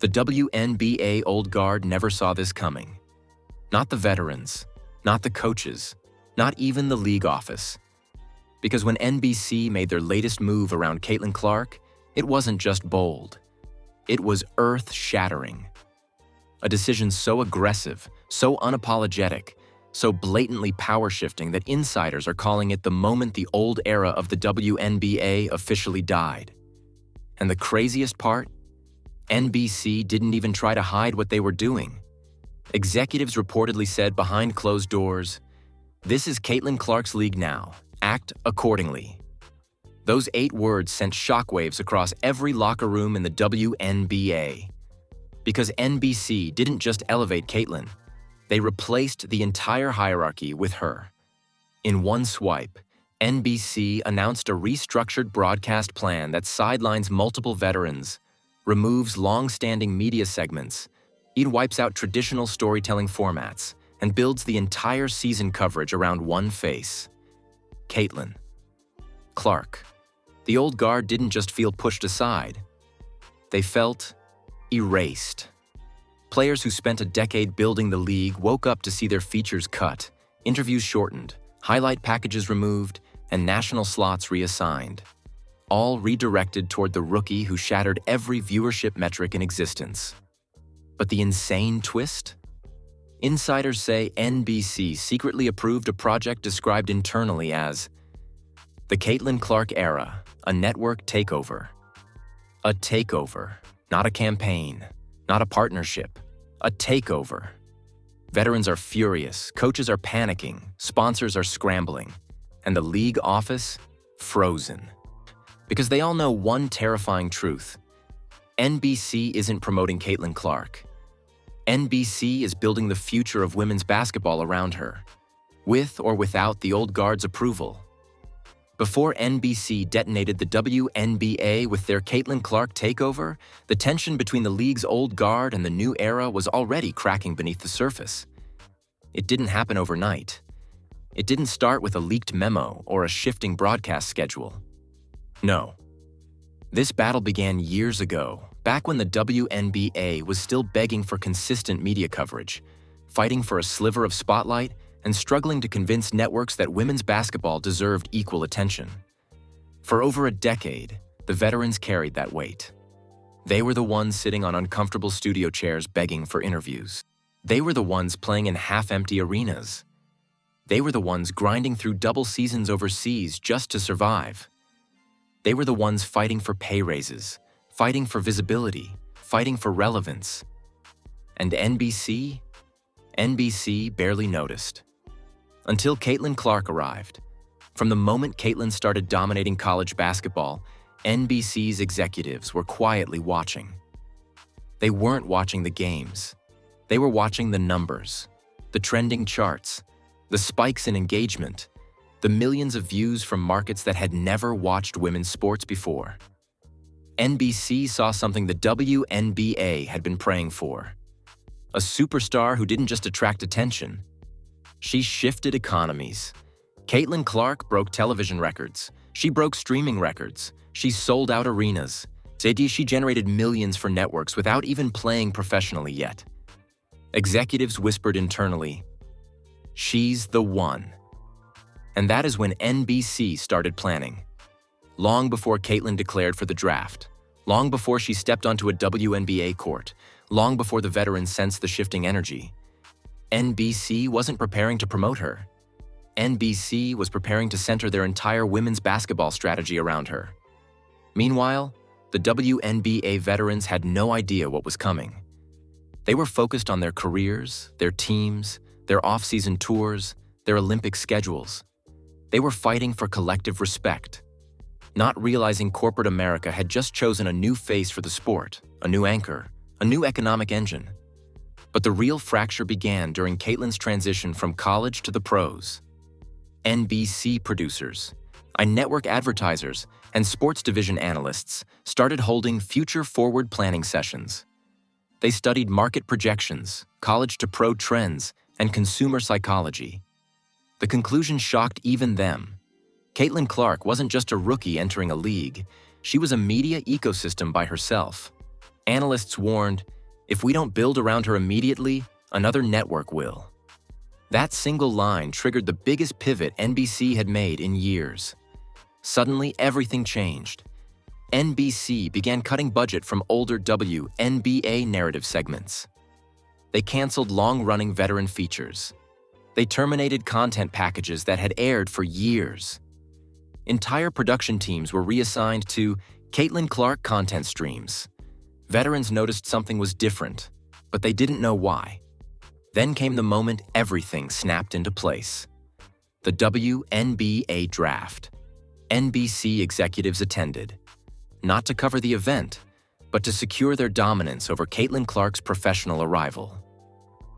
The WNBA old guard never saw this coming. Not the veterans, not the coaches, not even the league office. Because when NBC made their latest move around Caitlin Clark, it wasn't just bold. It was earth-shattering. A decision so aggressive, so unapologetic, so blatantly power-shifting that insiders are calling it the moment the old era of the WNBA officially died. And the craziest part? NBC didn't even try to hide what they were doing. Executives reportedly said behind closed doors, "This is Caitlin Clark's league now. Act accordingly." Those 8 words sent shockwaves across every locker room in the WNBA. Because NBC didn't just elevate Caitlin, they replaced the entire hierarchy with her. In one swipe, NBC announced a restructured broadcast plan that sidelines multiple veterans, removes long-standing media segments, it wipes out traditional storytelling formats, and builds the entire season coverage around one face: Caitlin Clark. The old guard didn't just feel pushed aside. They felt erased. Players who spent a decade building the league woke up to see their features cut, interviews shortened, highlight packages removed, and national slots reassigned, all redirected toward the rookie who shattered every viewership metric in existence. But the insane twist? Insiders say NBC secretly approved a project described internally as the Caitlin Clark era, a network takeover. A takeover, not a campaign, not a partnership, a takeover. Veterans are furious, coaches are panicking, sponsors are scrambling, and the league office, frozen. Because they all know one terrifying truth: NBC isn't promoting Caitlin Clark. NBC is building the future of women's basketball around her, with or without the old guard's approval. Before NBC detonated the WNBA with their Caitlin Clark takeover, the tension between the league's old guard and the new era was already cracking beneath the surface. It didn't happen overnight. It didn't start with a leaked memo or a shifting broadcast schedule. No. This battle began years ago, back when the WNBA was still begging for consistent media coverage, fighting for a sliver of spotlight, and struggling to convince networks that women's basketball deserved equal attention. For over a decade, the veterans carried that weight. They were the ones sitting on uncomfortable studio chairs begging for interviews. They were the ones playing in half-empty arenas. They were the ones grinding through double seasons overseas just to survive. They were the ones fighting for pay raises, fighting for visibility, fighting for relevance. And NBC barely noticed. Until Caitlin Clark arrived. From the moment Caitlin started dominating college basketball, NBC's executives were quietly watching. They weren't watching the games. They were watching the numbers, the trending charts, the spikes in engagement, the millions of views from markets that had never watched women's sports before. NBC saw something the WNBA had been praying for. A superstar who didn't just attract attention. She shifted economies. Caitlin Clark broke television records. She broke streaming records. She sold out arenas. She generated millions for networks without even playing professionally yet. Executives whispered internally, "She's the one." And that is when NBC started planning. Long before Caitlin declared for the draft, long before she stepped onto a WNBA court, long before the veterans sensed the shifting energy, NBC wasn't preparing to promote her. NBC was preparing to center their entire women's basketball strategy around her. Meanwhile, the WNBA veterans had no idea what was coming. They were focused on their careers, their teams, their off-season tours, their Olympic schedules. They were fighting for collective respect, not realizing corporate America had just chosen a new face for the sport, a new anchor, a new economic engine. But the real fracture began during Caitlin's transition from college to the pros. NBC producers, network advertisers, and sports division analysts started holding future-forward planning sessions. They studied market projections, college-to-pro trends, and consumer psychology. The conclusion shocked even them. Caitlin Clark wasn't just a rookie entering a league. She was a media ecosystem by herself. Analysts warned, if we don't build around her immediately, another network will. That single line triggered the biggest pivot NBC had made in years. Suddenly, everything changed. NBC began cutting budget from older WNBA narrative segments. They canceled long-running veteran features. They terminated content packages that had aired for years. Entire production teams were reassigned to Caitlin Clark content streams. Veterans noticed something was different, but they didn't know why. Then came the moment everything snapped into place. The WNBA draft. NBC executives attended, not to cover the event, but to secure their dominance over Caitlin Clark's professional arrival.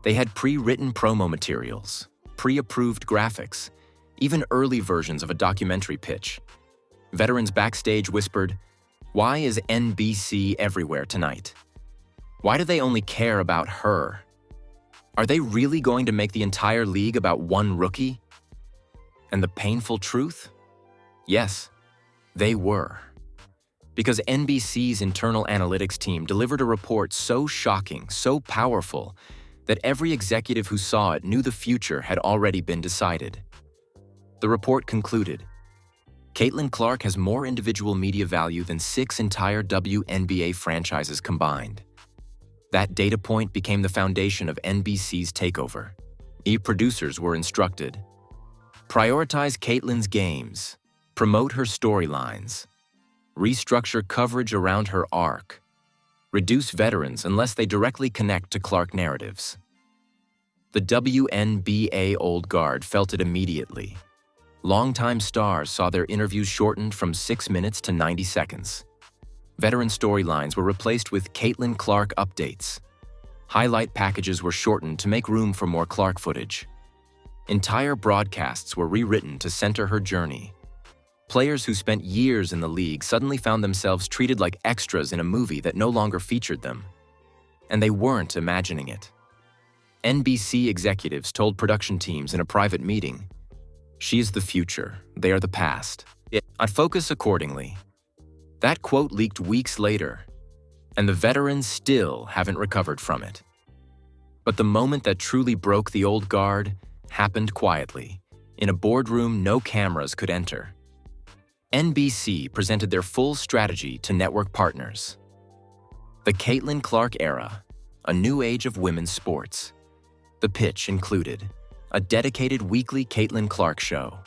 They had pre-written promo materials, pre-approved graphics, even early versions of a documentary pitch. Veterans backstage whispered, "Why is NBC everywhere tonight? Why do they only care about her? Are they really going to make the entire league about one rookie?" And the painful truth? Yes, they were. Because NBC's internal analytics team delivered a report so shocking, so powerful, that every executive who saw it knew the future had already been decided. The report concluded, Caitlin Clark has more individual media value than 6 entire WNBA franchises combined. That data point became the foundation of NBC's takeover. Producers were instructed, prioritize Caitlin's games, promote her storylines, restructure coverage around her arc, reduce veterans unless they directly connect to Clark narratives. The WNBA old guard felt it immediately. Longtime stars saw their interviews shortened from 6 minutes to 90 seconds. Veteran storylines were replaced with Caitlin Clark updates. Highlight packages were shortened to make room for more Clark footage. Entire broadcasts were rewritten to center her journey. Players who spent years in the league suddenly found themselves treated like extras in a movie that no longer featured them. And they weren't imagining it. NBC executives told production teams in a private meeting, "She is the future, they are the past. I'd focus accordingly." That quote leaked weeks later, and the veterans still haven't recovered from it. But the moment that truly broke the old guard happened quietly, in a boardroom no cameras could enter. NBC presented their full strategy to network partners. The Caitlin Clark era, a new age of women's sports. The pitch included a dedicated weekly Caitlin Clark show,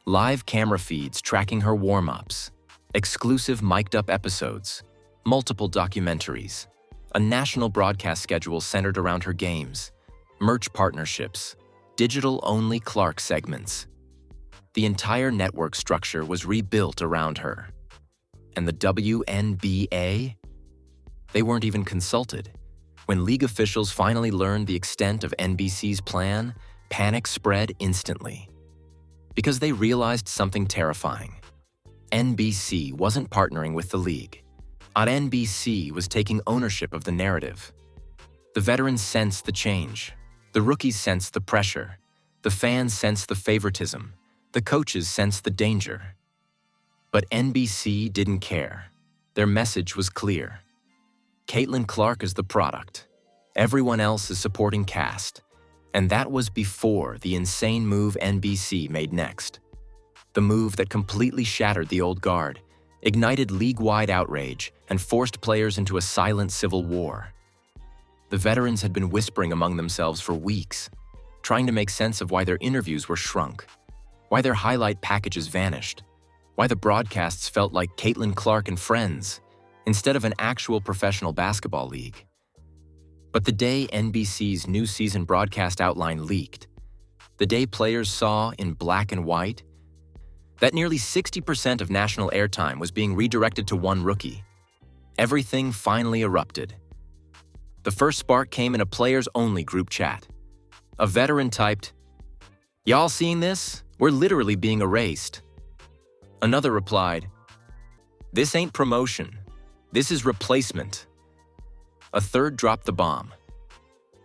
live camera feeds tracking her warm-ups, exclusive mic'd-up episodes, multiple documentaries, a national broadcast schedule centered around her games, merch partnerships, digital-only Clark segments. The entire network structure was rebuilt around her. And the WNBA? They weren't even consulted. When league officials finally learned the extent of NBC's plan, panic spread instantly. Because they realized something terrifying. NBC wasn't partnering with the league. NBC was taking ownership of the narrative. The veterans sensed the change. The rookies sensed the pressure. The fans sensed the favoritism. The coaches sensed the danger. But NBC didn't care. Their message was clear. Caitlin Clark is the product. Everyone else is supporting cast. And that was before the insane move NBC made next. The move that completely shattered the old guard, ignited league-wide outrage, and forced players into a silent civil war. The veterans had been whispering among themselves for weeks, trying to make sense of why their interviews were shrunk, why their highlight packages vanished, why the broadcasts felt like Caitlin Clark and Friends, instead of an actual professional basketball league. But the day NBC's new season broadcast outline leaked, the day players saw in black and white that nearly 60% of national airtime was being redirected to one rookie, everything finally erupted. The first spark came in a players-only group chat. A veteran typed, "Y'all seeing this? We're literally being erased." Another replied, "This ain't promotion. This is replacement." A third dropped the bomb.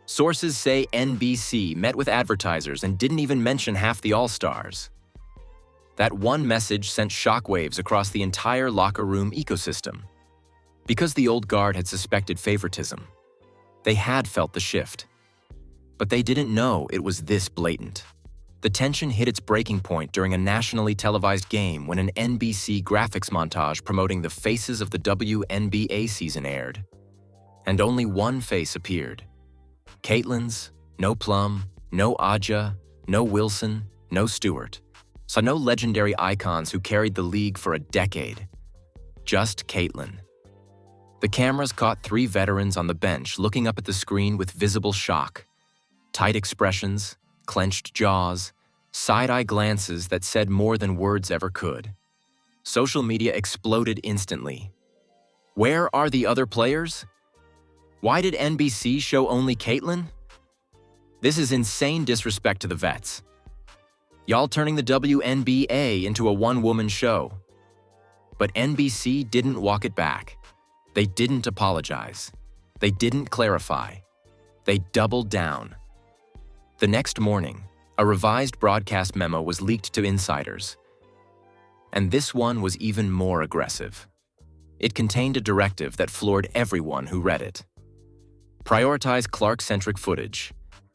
Sources say NBC met with advertisers and didn't even mention half the All-Stars. That one message sent shockwaves across the entire locker room ecosystem. Because the old guard had suspected favoritism. They had felt the shift. But they didn't know it was this blatant. The tension hit its breaking point during a nationally televised game when an NBC graphics montage promoting the faces of the WNBA season aired. And only one face appeared. Caitlyn's, no Plum, no Aja, no Wilson, no Stewart. Saw no legendary icons who carried the league for a decade. Just Caitlyn. The cameras caught three veterans on the bench looking up at the screen with visible shock. Tight expressions, clenched jaws, side-eye glances that said more than words ever could. Social media exploded instantly. Where are the other players? Why did NBC show only Caitlyn? This is insane disrespect to the vets. Y'all turning the WNBA into a one-woman show. But NBC didn't walk it back. They didn't apologize. They didn't clarify. They doubled down. The next morning, a revised broadcast memo was leaked to insiders. And this one was even more aggressive. It contained a directive that floored everyone who read it. Prioritize Clark-centric footage.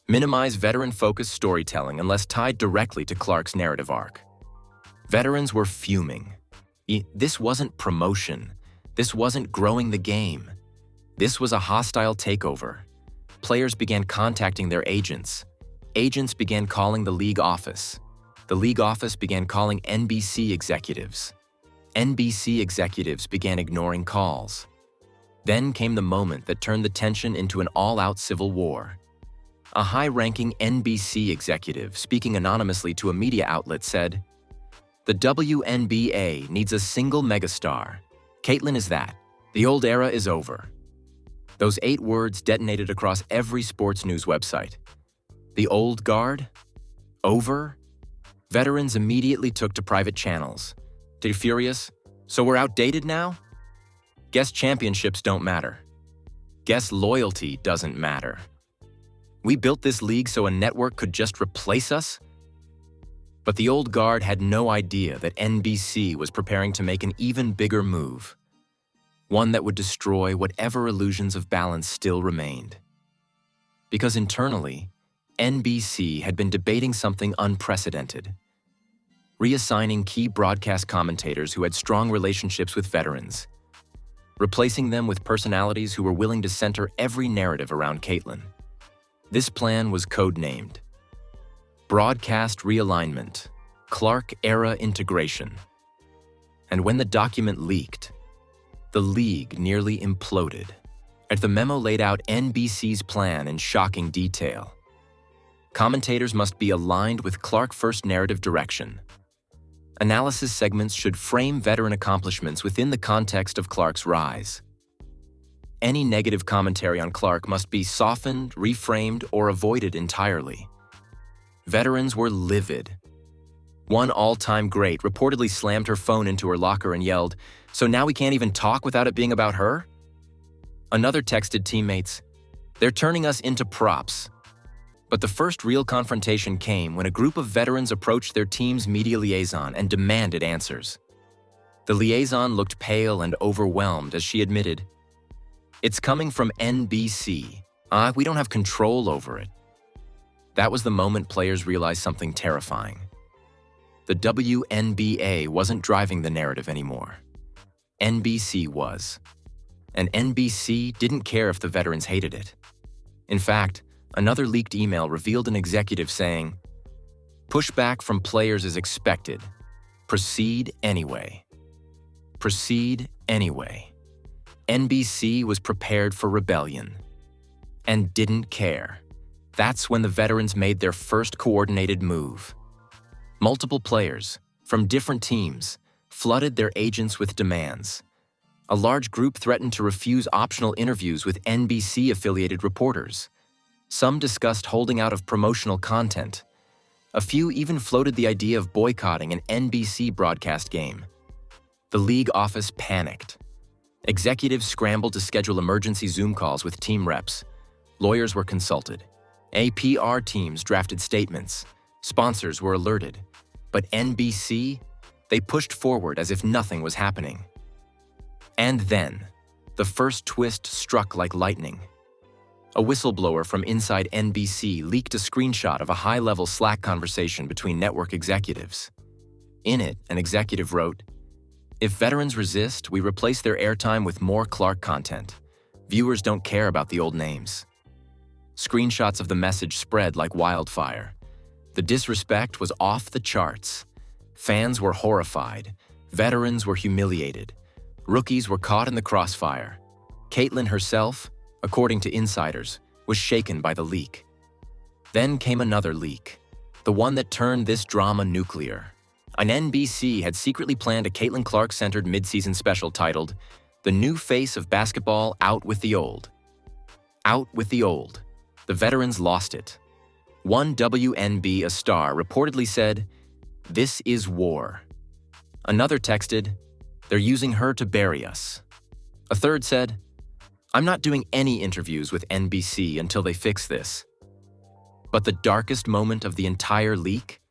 Minimize veteran-focused storytelling unless tied directly to Clark's narrative arc. Veterans were fuming. This wasn't promotion. This wasn't growing the game. This was a hostile takeover. Players began contacting their agents. Agents began calling the league office. The league office began calling NBC executives. NBC executives began ignoring calls. Then came the moment that turned the tension into an all-out civil war. A high-ranking NBC executive speaking anonymously to a media outlet said, "The WNBA needs a single megastar. Caitlyn is that. The old era is over." Those 8 words detonated across every sports news website. The old guard? Over? Veterans immediately took to private channels. They're furious. So we're outdated now? Guess championships don't matter. Guess loyalty doesn't matter. We built this league so a network could just replace us? But the old guard had no idea that NBC was preparing to make an even bigger move. One that would destroy whatever illusions of balance still remained. Because internally, NBC had been debating something unprecedented. Reassigning key broadcast commentators who had strong relationships with veterans. Replacing them with personalities who were willing to center every narrative around Caitlyn. This plan was codenamed Broadcast Realignment, Clark-Era Integration. And when the document leaked, the league nearly imploded. The memo laid out NBC's plan in shocking detail. Commentators must be aligned with Clark-first narrative direction. Analysis segments should frame veteran accomplishments within the context of Clark's rise. Any negative commentary on Clark must be softened, reframed, or avoided entirely. Veterans were livid. One all-time great reportedly slammed her phone into her locker and yelled, "So now we can't even talk without it being about her?" Another texted teammates, "They're turning us into props." But the first real confrontation came when a group of veterans approached their team's media liaison and demanded answers. The liaison looked pale and overwhelmed as she admitted, "It's coming from NBC. We don't have control over it." That was the moment players realized something terrifying. The WNBA wasn't driving the narrative anymore. NBC was. And NBC didn't care if the veterans hated it. In fact, another leaked email revealed an executive saying, "Pushback from players is expected. Proceed anyway." Proceed anyway. NBC was prepared for rebellion. And didn't care. That's when the veterans made their first coordinated move. Multiple players, from different teams, flooded their agents with demands. A large group threatened to refuse optional interviews with NBC-affiliated reporters. Some discussed holding out of promotional content. A few even floated the idea of boycotting an NBC broadcast game. The league office panicked. Executives scrambled to schedule emergency Zoom calls with team reps. Lawyers were consulted. APR teams drafted statements. Sponsors were alerted. But NBC, they pushed forward as if nothing was happening. And then, the first twist struck like lightning. A whistleblower from inside NBC leaked a screenshot of a high-level Slack conversation between network executives. In it, an executive wrote, "If veterans resist, we replace their airtime with more Clark content. Viewers don't care about the old names." Screenshots of the message spread like wildfire. The disrespect was off the charts. Fans were horrified. Veterans were humiliated. Rookies were caught in the crossfire. Caitlyn herself, according to insiders, was shaken by the leak. Then came another leak, the one that turned this drama nuclear. An NBC had secretly planned a Caitlyn Clark-centered mid-season special titled, "The New Face of Basketball Out with the Old." Out with the old. The veterans lost it. One WNBA star reportedly said, "This is war." Another texted, "They're using her to bury us." A third said, "I'm not doing any interviews with NBC until they fix this." But the darkest moment of the entire leak?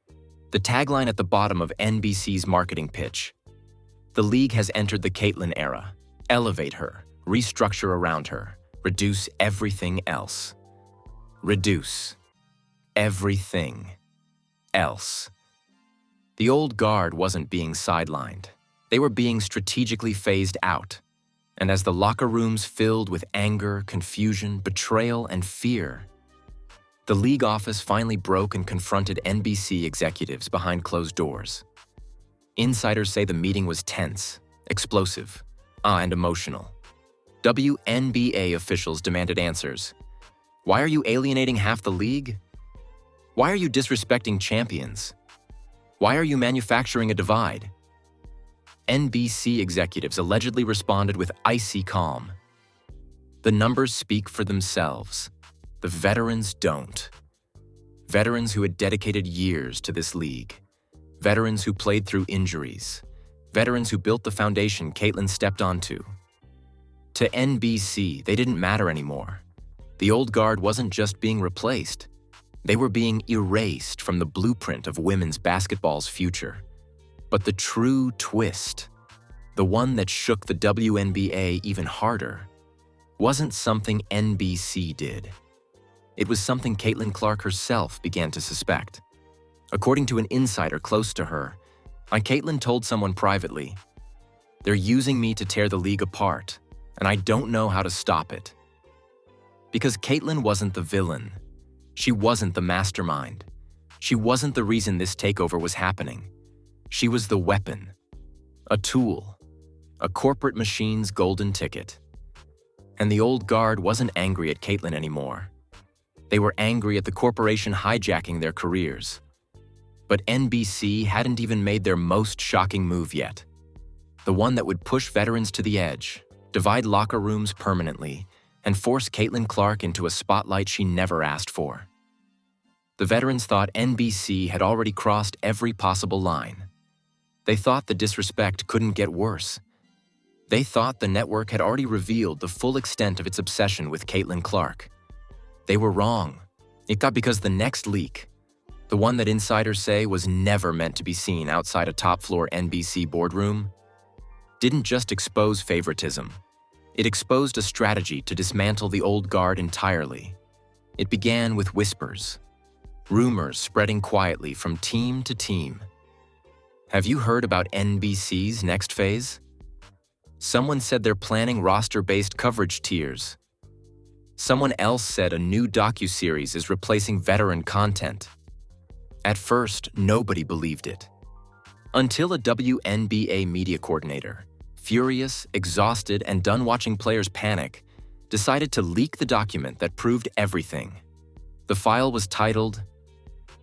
The tagline at the bottom of NBC's marketing pitch. The league has entered the Caitlyn era. Elevate her, restructure around her, reduce everything else. Reduce everything else. The old guard wasn't being sidelined. They were being strategically phased out. And as the locker rooms filled with anger, confusion, betrayal, and fear, the league office finally broke and confronted NBC executives behind closed doors. Insiders say the meeting was tense, explosive, and emotional. WNBA officials demanded answers. Why are you alienating half the league? Why are you disrespecting champions? Why are you manufacturing a divide? NBC executives allegedly responded with icy calm. The numbers speak for themselves. The veterans don't. Veterans who had dedicated years to this league. Veterans who played through injuries. Veterans who built the foundation Caitlyn stepped onto. To NBC, they didn't matter anymore. The old guard wasn't just being replaced. They were being erased from the blueprint of women's basketball's future. But the true twist, the one that shook the WNBA even harder, wasn't something NBC did. It was something Caitlyn Clark herself began to suspect. According to an insider close to her, Caitlyn told someone privately, "They're using me to tear the league apart, and I don't know how to stop it." Because Caitlyn wasn't the villain. She wasn't the mastermind. She wasn't the reason this takeover was happening. She was the weapon, a tool, a corporate machine's golden ticket. And the old guard wasn't angry at Caitlyn anymore. They were angry at the corporation hijacking their careers. But NBC hadn't even made their most shocking move yet. The one that would push veterans to the edge, divide locker rooms permanently, and force Caitlyn Clark into a spotlight she never asked for. The veterans thought NBC had already crossed every possible line. They thought the disrespect couldn't get worse. They thought the network had already revealed the full extent of its obsession with Caitlyn Clark. They were wrong. It got because the next leak, the one that insiders say was never meant to be seen outside a top-floor NBC boardroom, didn't just expose favoritism. It exposed a strategy to dismantle the old guard entirely. It began with whispers, rumors spreading quietly from team to team. Have you heard about NBC's next phase? Someone said they're planning roster-based coverage tiers. Someone else said a new docuseries is replacing veteran content. At first, nobody believed it. Until a WNBA media coordinator, furious, exhausted, and done watching players panic, decided to leak the document that proved everything. The file was titled,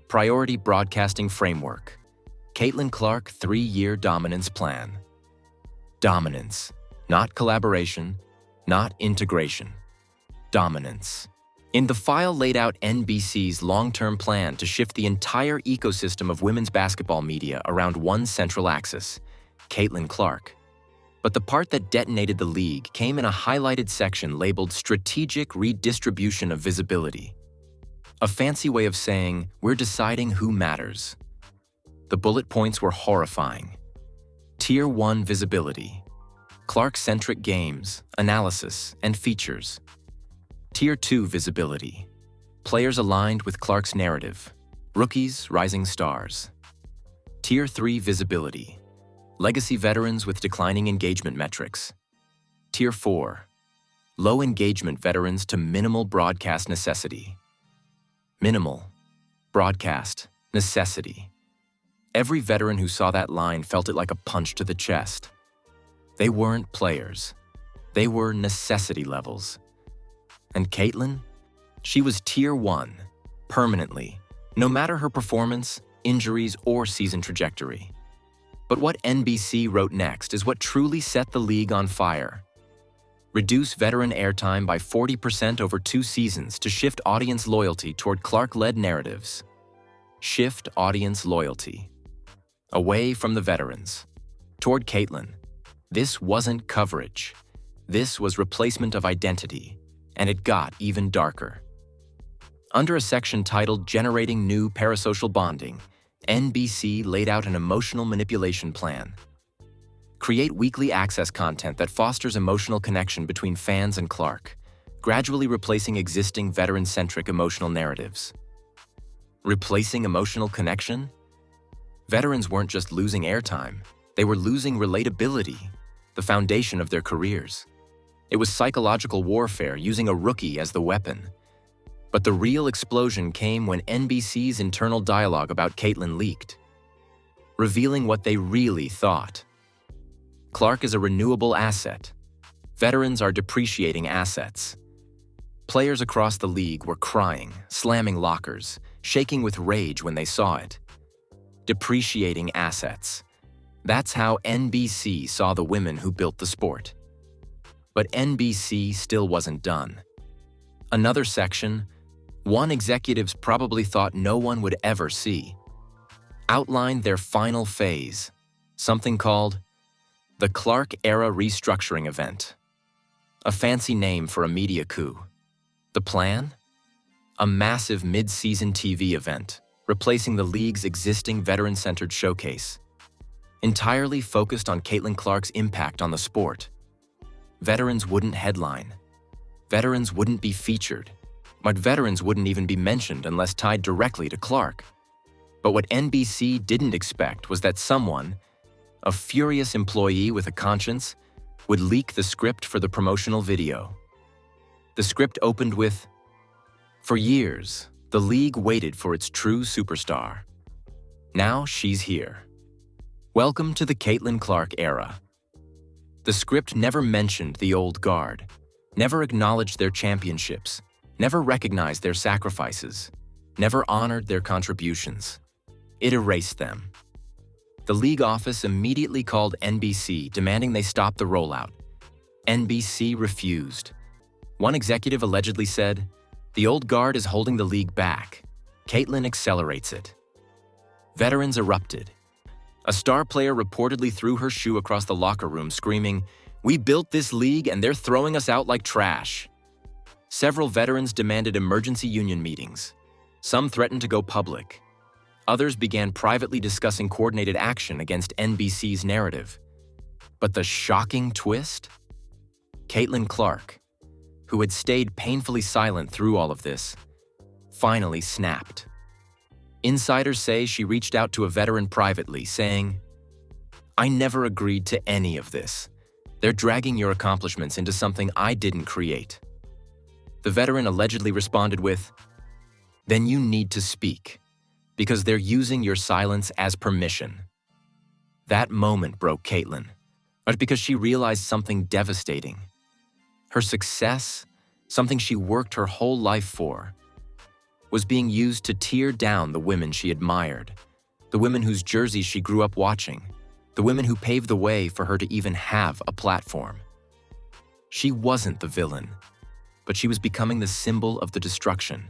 Priority Broadcasting Framework, Caitlyn Clark 3-Year Dominance Plan. Dominance, not collaboration, not integration. Dominance. In the file laid out NBC's long-term plan to shift the entire ecosystem of women's basketball media around one central axis, Caitlyn Clark. But the part that detonated the league came in a highlighted section labeled Strategic Redistribution of Visibility. A fancy way of saying, we're deciding who matters. The bullet points were horrifying. Tier 1 visibility. Clark-centric games, analysis, and features. Tier 2 visibility. Players aligned with Clark's narrative. Rookies, rising stars. Tier 3 visibility. Legacy veterans with declining engagement metrics. Tier 4. Low engagement veterans to minimal broadcast necessity. Minimal. Broadcast. Necessity. Every veteran who saw that line felt it like a punch to the chest. They weren't players. They were necessity levels. And Caitlyn? She was Tier 1, permanently, no matter her performance, injuries, or season trajectory. But what NBC wrote next is what truly set the league on fire. Reduce veteran airtime by 40% over 2 seasons to shift audience loyalty toward Clark-led narratives. Shift audience loyalty. Away from the veterans. Toward Caitlyn. This wasn't coverage. This was replacement of identity, and it got even darker. Under a section titled Generating New Parasocial Bonding, NBC laid out an emotional manipulation plan. Create weekly access content that fosters emotional connection between fans and Clark, gradually replacing existing veteran-centric emotional narratives. Replacing emotional connection? Veterans weren't just losing airtime, they were losing relatability, the foundation of their careers. It was psychological warfare using a rookie as the weapon. But the real explosion came when NBC's internal dialogue about Caitlyn leaked, revealing what they really thought. Clark is a renewable asset. Veterans are depreciating assets. Players across the league were crying, slamming lockers, shaking with rage when they saw it. Depreciating assets. That's how NBC saw the women who built the sport. But NBC still wasn't done. Another section, one executives probably thought no one would ever see, outlined their final phase, something called the Clark-era restructuring event. A fancy name for a media coup. The plan? A massive mid-season TV event, replacing the league's existing veteran-centered showcase. Entirely focused on Caitlyn Clark's impact on the sport. Veterans wouldn't headline. Veterans wouldn't be featured. But veterans wouldn't even be mentioned unless tied directly to Clark. But what NBC didn't expect was that someone, a furious employee with a conscience, would leak the script for the promotional video. The script opened with, "For years, the league waited for its true superstar. Now she's here. Welcome to the Caitlyn Clark era." The script never mentioned the old guard, never acknowledged their championships, never recognized their sacrifices, never honored their contributions. It erased them. The league office immediately called NBC, demanding they stop the rollout. NBC refused. One executive allegedly said, "The old guard is holding the league back. Caitlyn accelerates it." Veterans erupted. A star player reportedly threw her shoe across the locker room, screaming, "We built this league and they're throwing us out like trash." Several veterans demanded emergency union meetings. Some threatened to go public. Others began privately discussing coordinated action against NBC's narrative. But the shocking twist? Caitlyn Clark, who had stayed painfully silent through all of this, finally snapped. Insiders say she reached out to a veteran privately, saying, "I never agreed to any of this. They're dragging your accomplishments into something I didn't create." The veteran allegedly responded with, "Then you need to speak, because they're using your silence as permission." That moment broke Caitlyn, but because she realized something devastating. Her success, something she worked her whole life for, was being used to tear down the women she admired, the women whose jerseys she grew up watching, the women who paved the way for her to even have a platform. She wasn't the villain, but she was becoming the symbol of the destruction.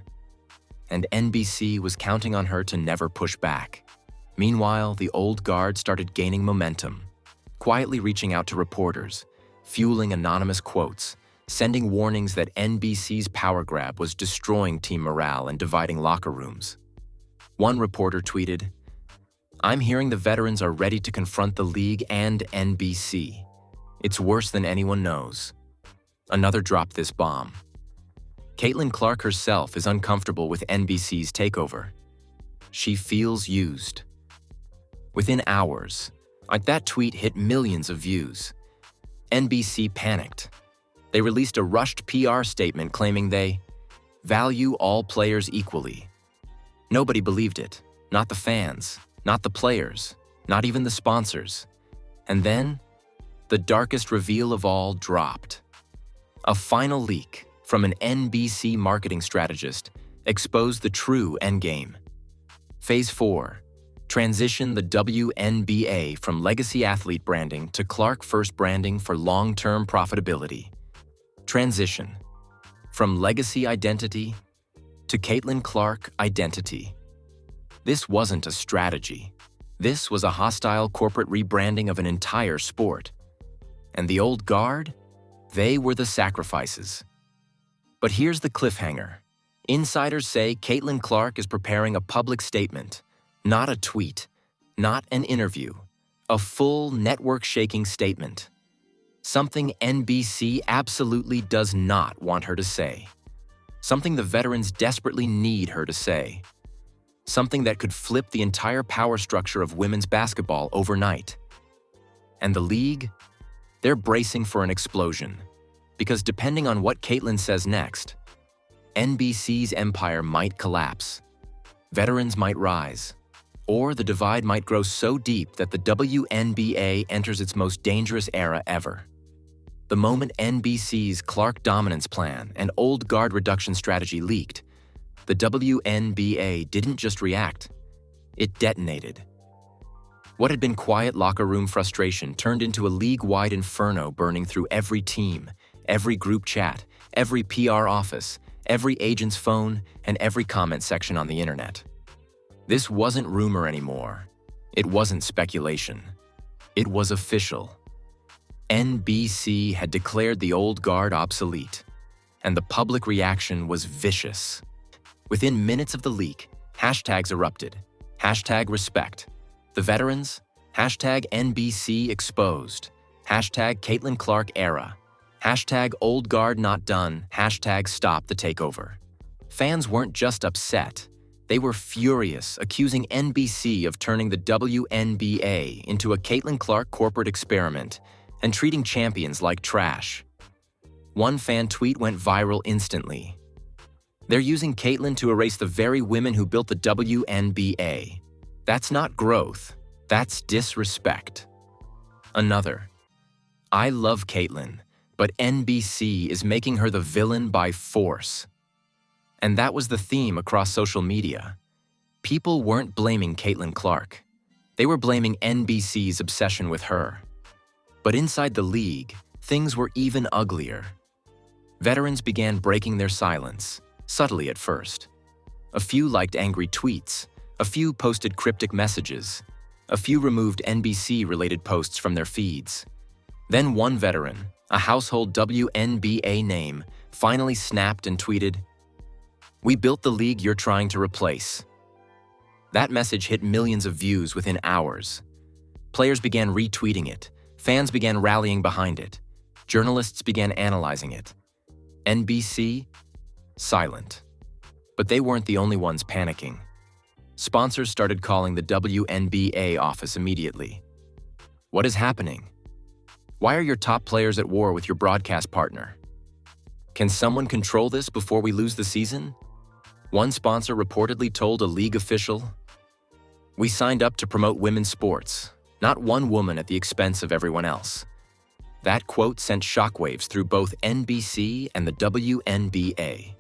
And NBC was counting on her to never push back. Meanwhile, the old guard started gaining momentum, quietly reaching out to reporters, fueling anonymous quotes, sending warnings that NBC's power grab was destroying team morale and dividing locker rooms. One reporter tweeted, "I'm hearing the veterans are ready to confront the league and NBC. It's worse than anyone knows. Another dropped this bomb. Caitlin Clark herself is uncomfortable with NBC's takeover. She feels used. Within hours, that tweet hit millions of views. NBC panicked. They released a rushed PR statement claiming they value all players equally. Nobody believed it. Not the fans, not the players, not even the sponsors. And then, the darkest reveal of all dropped. A final leak from an NBC marketing strategist exposed the true endgame. Phase 4. Transition the WNBA from legacy athlete branding to Clark-first branding for long-term profitability. Transition. From legacy identity to Caitlin Clark identity. This wasn't a strategy. This was a hostile corporate rebranding of an entire sport. And the old guard? They were the sacrifices. But here's the cliffhanger. Insiders say Caitlin Clark is preparing a public statement, not a tweet, not an interview, a full network-shaking statement. Something NBC absolutely does not want her to say. Something the veterans desperately need her to say. Something that could flip the entire power structure of women's basketball overnight. And the league? They're bracing for an explosion. Because depending on what Caitlin says next, NBC's empire might collapse. Veterans might rise. Or the divide might grow so deep that the WNBA enters its most dangerous era ever. The moment NBC's Clark dominance plan and old guard reduction strategy leaked, the WNBA didn't just react, it detonated. What had been quiet locker room frustration turned into a league-wide inferno burning through every team, every group chat, every PR office, every agent's phone, and every comment section on the internet. This wasn't rumor anymore. It wasn't speculation. It was official. NBC had declared the old guard obsolete, and the public reaction was vicious. Within minutes of the leak, hashtags erupted. Hashtag respect. The veterans? Hashtag NBC exposed. Hashtag Caitlin Clark era. Hashtag old guard not done. Hashtag stop the takeover. Fans weren't just upset. They were furious, accusing NBC of turning the WNBA into a Caitlin Clark corporate experiment and treating champions like trash. One fan tweet went viral instantly. They're using Caitlin to erase the very women who built the WNBA. That's not growth. That's disrespect. Another. I love Caitlin, but NBC is making her the villain by force. And that was the theme across social media. People weren't blaming Caitlin Clark. They were blaming NBC's obsession with her. But inside the league, things were even uglier. Veterans began breaking their silence, subtly at first. A few liked angry tweets, a few posted cryptic messages, a few removed NBC-related posts from their feeds. Then one veteran, a household WNBA name, finally snapped and tweeted, "We built the league you're trying to replace." That message hit millions of views within hours. Players began retweeting it, fans began rallying behind it, journalists began analyzing it. NBC? Silent. But they weren't the only ones panicking. Sponsors started calling the WNBA office immediately. What is happening? Why are your top players at war with your broadcast partner? Can someone control this before we lose the season? One sponsor reportedly told a league official, "We signed up to promote women's sports, not one woman at the expense of everyone else." That quote sent shockwaves through both NBC and the WNBA.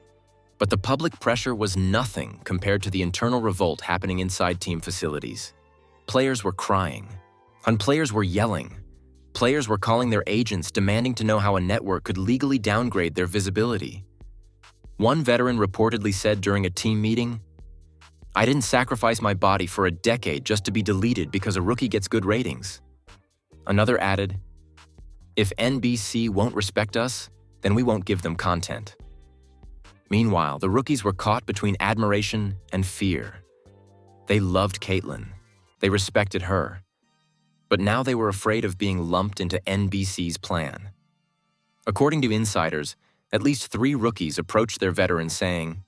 But the public pressure was nothing compared to the internal revolt happening inside team facilities. Players were crying, and players were yelling. Players were calling their agents, demanding to know how a network could legally downgrade their visibility. One veteran reportedly said during a team meeting, "I didn't sacrifice my body for a decade just to be deleted because a rookie gets good ratings." Another added, "If NBC won't respect us, then we won't give them content." Meanwhile, the rookies were caught between admiration and fear. They loved Caitlin. They respected her. But now they were afraid of being lumped into NBC's plan. According to insiders, at least 3 rookies approached their veterans saying,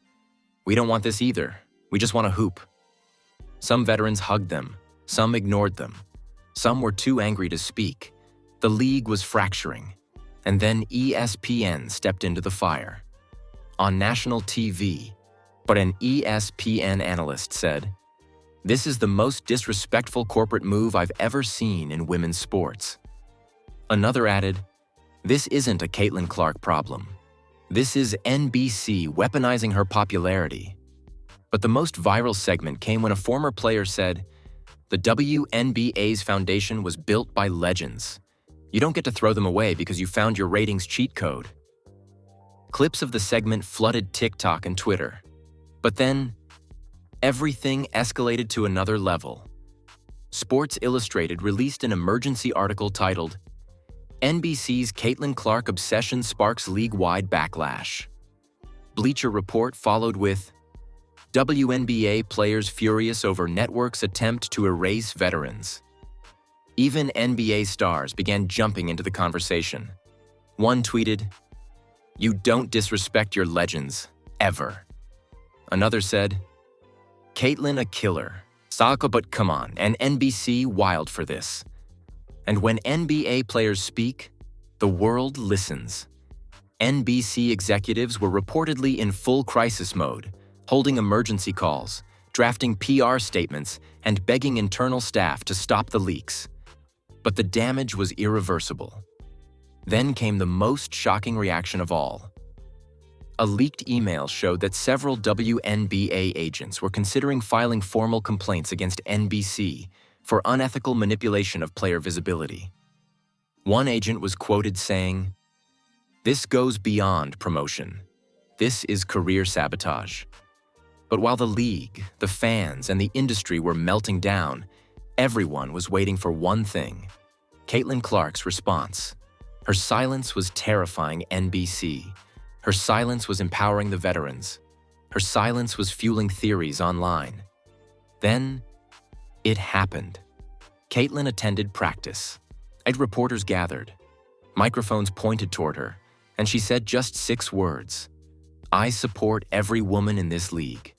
"We don't want this either. We just want to hoop." Some veterans hugged them, some ignored them. Some were too angry to speak. The league was fracturing. And then ESPN stepped into the fire. On national TV, but an ESPN analyst said, "This is the most disrespectful corporate move I've ever seen in women's sports." Another added, "This isn't a Caitlin Clark problem. This is NBC weaponizing her popularity." But the most viral segment came when a former player said, "The WNBA's foundation was built by legends. You don't get to throw them away because you found your ratings cheat code." Clips of the segment flooded TikTok and Twitter. But then, everything escalated to another level. Sports Illustrated released an emergency article titled, "NBC's Caitlin Clark obsession sparks league-wide backlash." Bleacher Report followed with, "WNBA players furious over network's attempt to erase veterans." Even NBA stars began jumping into the conversation. One tweeted, "You don't disrespect your legends, ever." Another said, "Caitlin a killer. Saka but come on, and NBC wild for this." And when NBA players speak, the world listens. NBC executives were reportedly in full crisis mode, holding emergency calls, drafting PR statements, and begging internal staff to stop the leaks. But the damage was irreversible. Then came the most shocking reaction of all. A leaked email showed that several WNBA agents were considering filing formal complaints against NBC for unethical manipulation of player visibility. One agent was quoted saying, "This goes beyond promotion. This is career sabotage." But while the league, the fans, and the industry were melting down, everyone was waiting for one thing: Caitlin Clark's response. Her silence was terrifying NBC. Her silence was empowering the veterans. Her silence was fueling theories online. Then, it happened. Caitlin attended practice. 8 reporters gathered. Microphones pointed toward her, and she said just 6 words: "I support every woman in this league."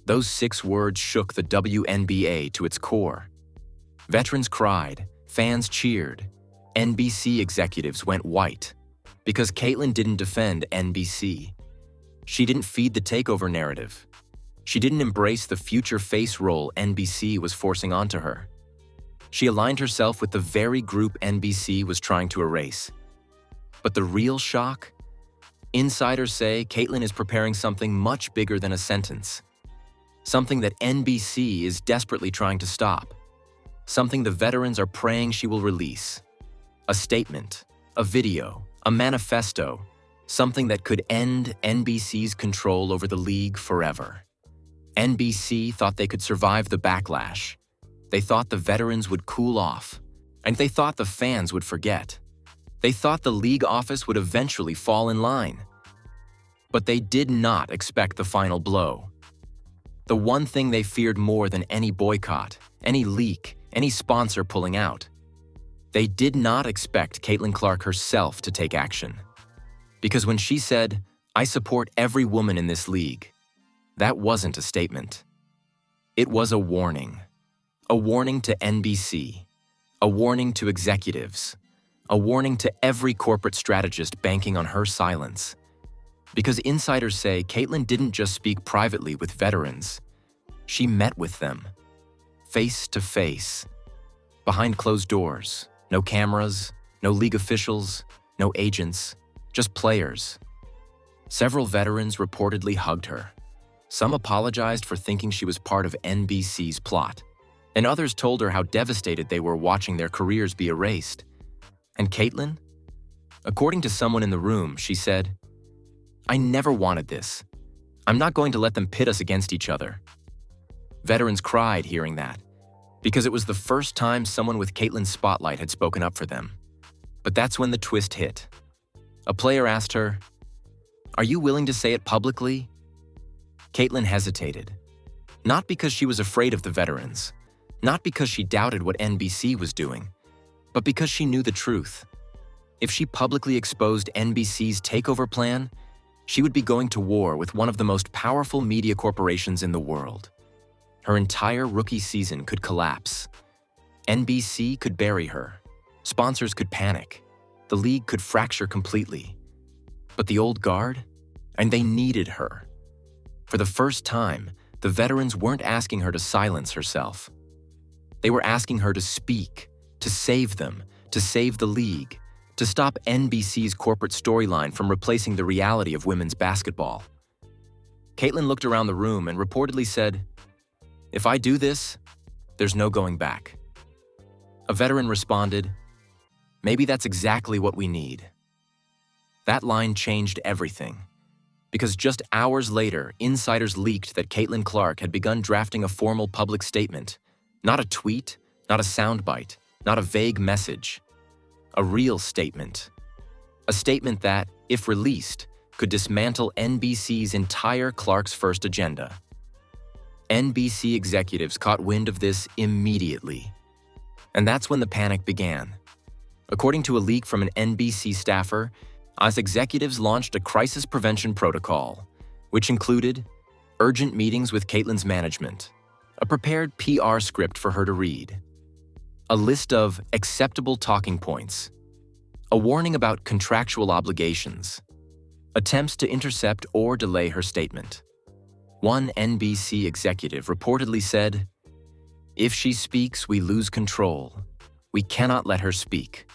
Those 6 words shook the WNBA to its core. Veterans cried, fans cheered, NBC executives went white. Because Caitlin didn't defend NBC. She didn't feed the takeover narrative. She didn't embrace the future face role NBC was forcing onto her. She aligned herself with the very group NBC was trying to erase. But the real shock? Insiders say Caitlin is preparing something much bigger than a sentence. Something that NBC is desperately trying to stop. Something the veterans are praying she will release. A statement, a video, a manifesto, something that could end NBC's control over the league forever. NBC thought they could survive the backlash. They thought the veterans would cool off, and they thought the fans would forget. They thought the league office would eventually fall in line. But they did not expect the final blow. The one thing they feared more than any boycott, any leak, any sponsor pulling out. They did not expect Caitlin Clark herself to take action. Because when she said, "I support every woman in this league," that wasn't a statement. It was a warning. A warning to NBC. A warning to executives. A warning to every corporate strategist banking on her silence. Because insiders say Caitlin didn't just speak privately with veterans. She met with them. Face to face. Behind closed doors. No cameras, no league officials, no agents, just players. Several veterans reportedly hugged her. Some apologized for thinking she was part of NBC's plot, and others told her how devastated they were watching their careers be erased. And Caitlin? According to someone in the room, she said, "I never wanted this. I'm not going to let them pit us against each other." Veterans cried hearing that, because it was the first time someone with Caitlin's spotlight had spoken up for them. But that's when the twist hit. A player asked her, "Are you willing to say it publicly?" Caitlin hesitated. Not because she was afraid of the veterans. Not because she doubted what NBC was doing, but because she knew the truth. If she publicly exposed NBC's takeover plan, she would be going to war with one of the most powerful media corporations in the world. Her entire rookie season could collapse. NBC could bury her. Sponsors could panic. The league could fracture completely. But the old guard? And they needed her. For the first time, the veterans weren't asking her to silence herself. They were asking her to speak, to save them, to save the league, to stop NBC's corporate storyline from replacing the reality of women's basketball. Caitlin looked around the room and reportedly said, "If I do this, there's no going back." A veteran responded, "Maybe that's exactly what we need." That line changed everything, because just hours later, insiders leaked that Caitlin Clark had begun drafting a formal public statement, not a tweet, not a soundbite, not a vague message. A real statement. A statement that, if released, could dismantle NBC's entire Clark's First agenda. NBC executives caught wind of this immediately. And that's when the panic began. According to a leak from an NBC staffer, as executives launched a crisis prevention protocol, which included urgent meetings with Caitlin's management, a prepared PR script for her to read, a list of acceptable talking points, a warning about contractual obligations, attempts to intercept or delay her statement. One NBC executive reportedly said, "If she speaks, we lose control. We cannot let her speak."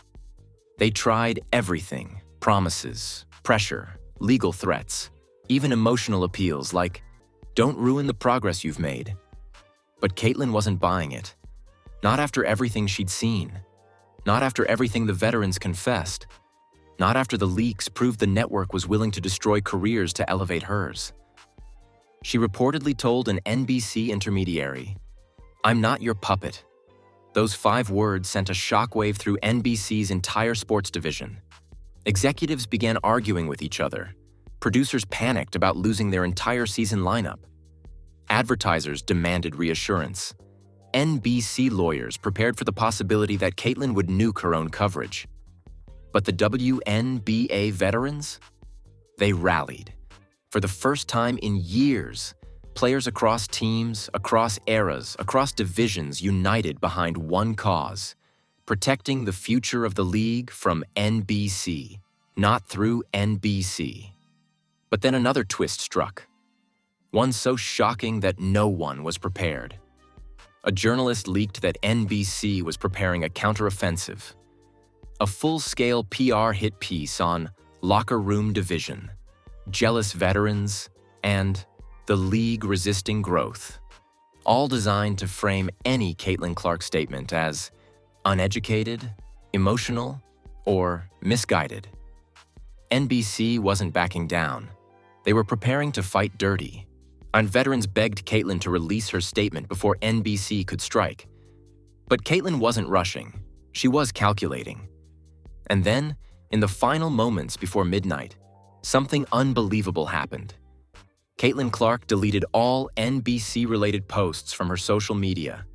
They tried everything: promises, pressure, legal threats, even emotional appeals like, "Don't ruin the progress you've made." But Caitlin wasn't buying it. Not after everything she'd seen. Not after everything the veterans confessed. Not after the leaks proved the network was willing to destroy careers to elevate hers. She reportedly told an NBC intermediary, "I'm not your puppet." Those 5 words sent a shockwave through NBC's entire sports division. Executives began arguing with each other. Producers panicked about losing their entire season lineup. Advertisers demanded reassurance. NBC lawyers prepared for the possibility that Caitlin would nuke her own coverage. But the WNBA veterans? They rallied. For the first time in years, players across teams, across eras, across divisions united behind one cause: protecting the future of the league from NBC, not through NBC. But then another twist struck. One so shocking that no one was prepared. A journalist leaked that NBC was preparing a counteroffensive. A full-scale PR hit piece on locker room division, jealous veterans, and the league resisting growth. All designed to frame any Caitlin Clark statement as uneducated, emotional, or misguided. NBC wasn't backing down. They were preparing to fight dirty. And veterans begged Caitlin to release her statement before NBC could strike. But Caitlin wasn't rushing. She was calculating. And then, in the final moments before midnight, something unbelievable happened. Caitlin Clark deleted all NBC-related posts from her social media.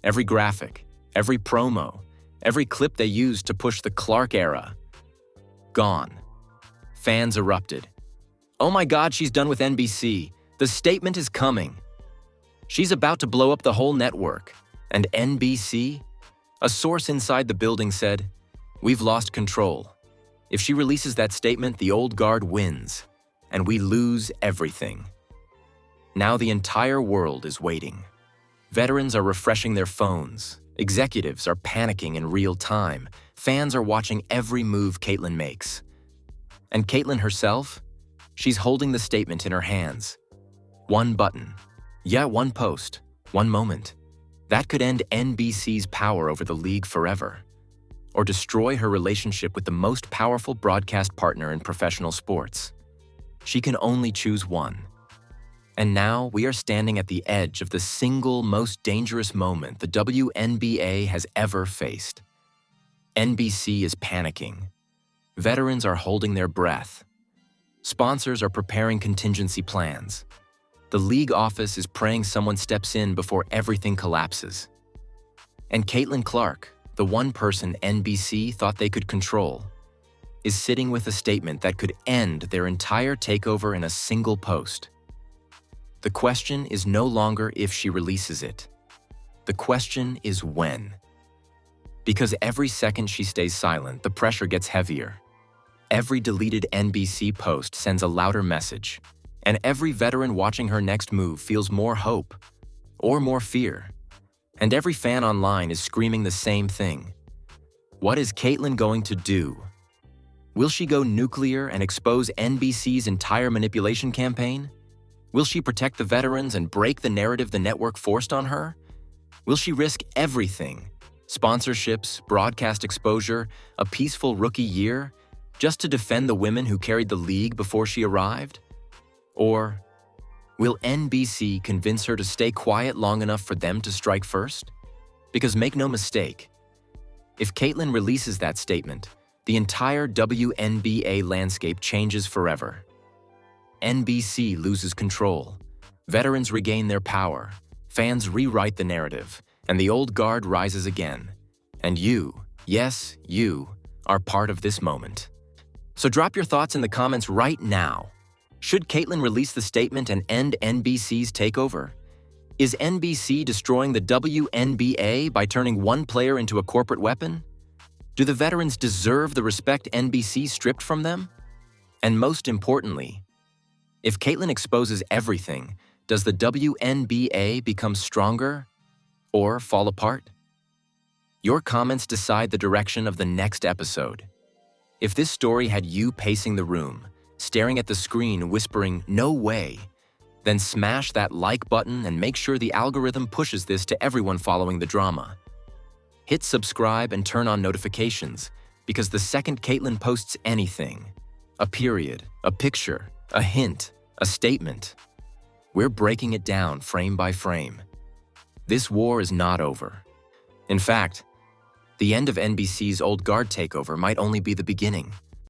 Every graphic, every promo, every clip they used to push the Clark era. Gone. Fans erupted. "Oh my God, she's done with NBC. The statement is coming. She's about to blow up the whole network." And NBC? A source inside the building said, "We've lost control. If she releases that statement, the old guard wins, and we lose everything." Now the entire world is waiting. Veterans are refreshing their phones. Executives are panicking in real time. Fans are watching every move Caitlin makes. And Caitlin herself? She's holding the statement in her hands. One button. Yeah, one post. One moment. That could end NBC's power over the league forever. Or destroy her relationship with the most powerful broadcast partner in professional sports. She can only choose one. And now we are standing at the edge of the single most dangerous moment the WNBA has ever faced. NBC is panicking. Veterans are holding their breath. Sponsors are preparing contingency plans. The league office is praying someone steps in before everything collapses. And Caitlin Clark, the one person NBC thought they could control, is sitting with a statement that could end their entire takeover in a single post. The question is no longer if she releases it. The question is when. Because every second she stays silent, the pressure gets heavier. Every deleted NBC post sends a louder message, and every veteran watching her next move feels more hope or more fear. And every fan online is screaming the same thing. What is Caitlin going to do? Will she go nuclear and expose NBC's entire manipulation campaign? Will she protect the veterans and break the narrative the network forced on her? Will she risk everything, sponsorships, broadcast exposure, a peaceful rookie year, just to defend the women who carried the league before she arrived? Or will NBC convince her to stay quiet long enough for them to strike first? Because make no mistake, if Caitlin releases that statement, the entire WNBA landscape changes forever. NBC loses control, veterans regain their power, fans rewrite the narrative, and the old guard rises again. And you, yes, you, are part of this moment. So drop your thoughts in the comments right now. Should Caitlin release the statement and end NBC's takeover? Is NBC destroying the WNBA by turning one player into a corporate weapon? Do the veterans deserve the respect NBC stripped from them? And most importantly, if Caitlin exposes everything, does the WNBA become stronger or fall apart? Your comments decide the direction of the next episode. If this story had you pacing the room, staring at the screen whispering, "No way," then smash that like button and make sure the algorithm pushes this to everyone following the drama. Hit subscribe and turn on notifications, because the second Caitlin posts anything, a period, a picture, a hint, a statement, we're breaking it down frame by frame. This war is not over. In fact, the end of NBC's old guard takeover might only be the beginning.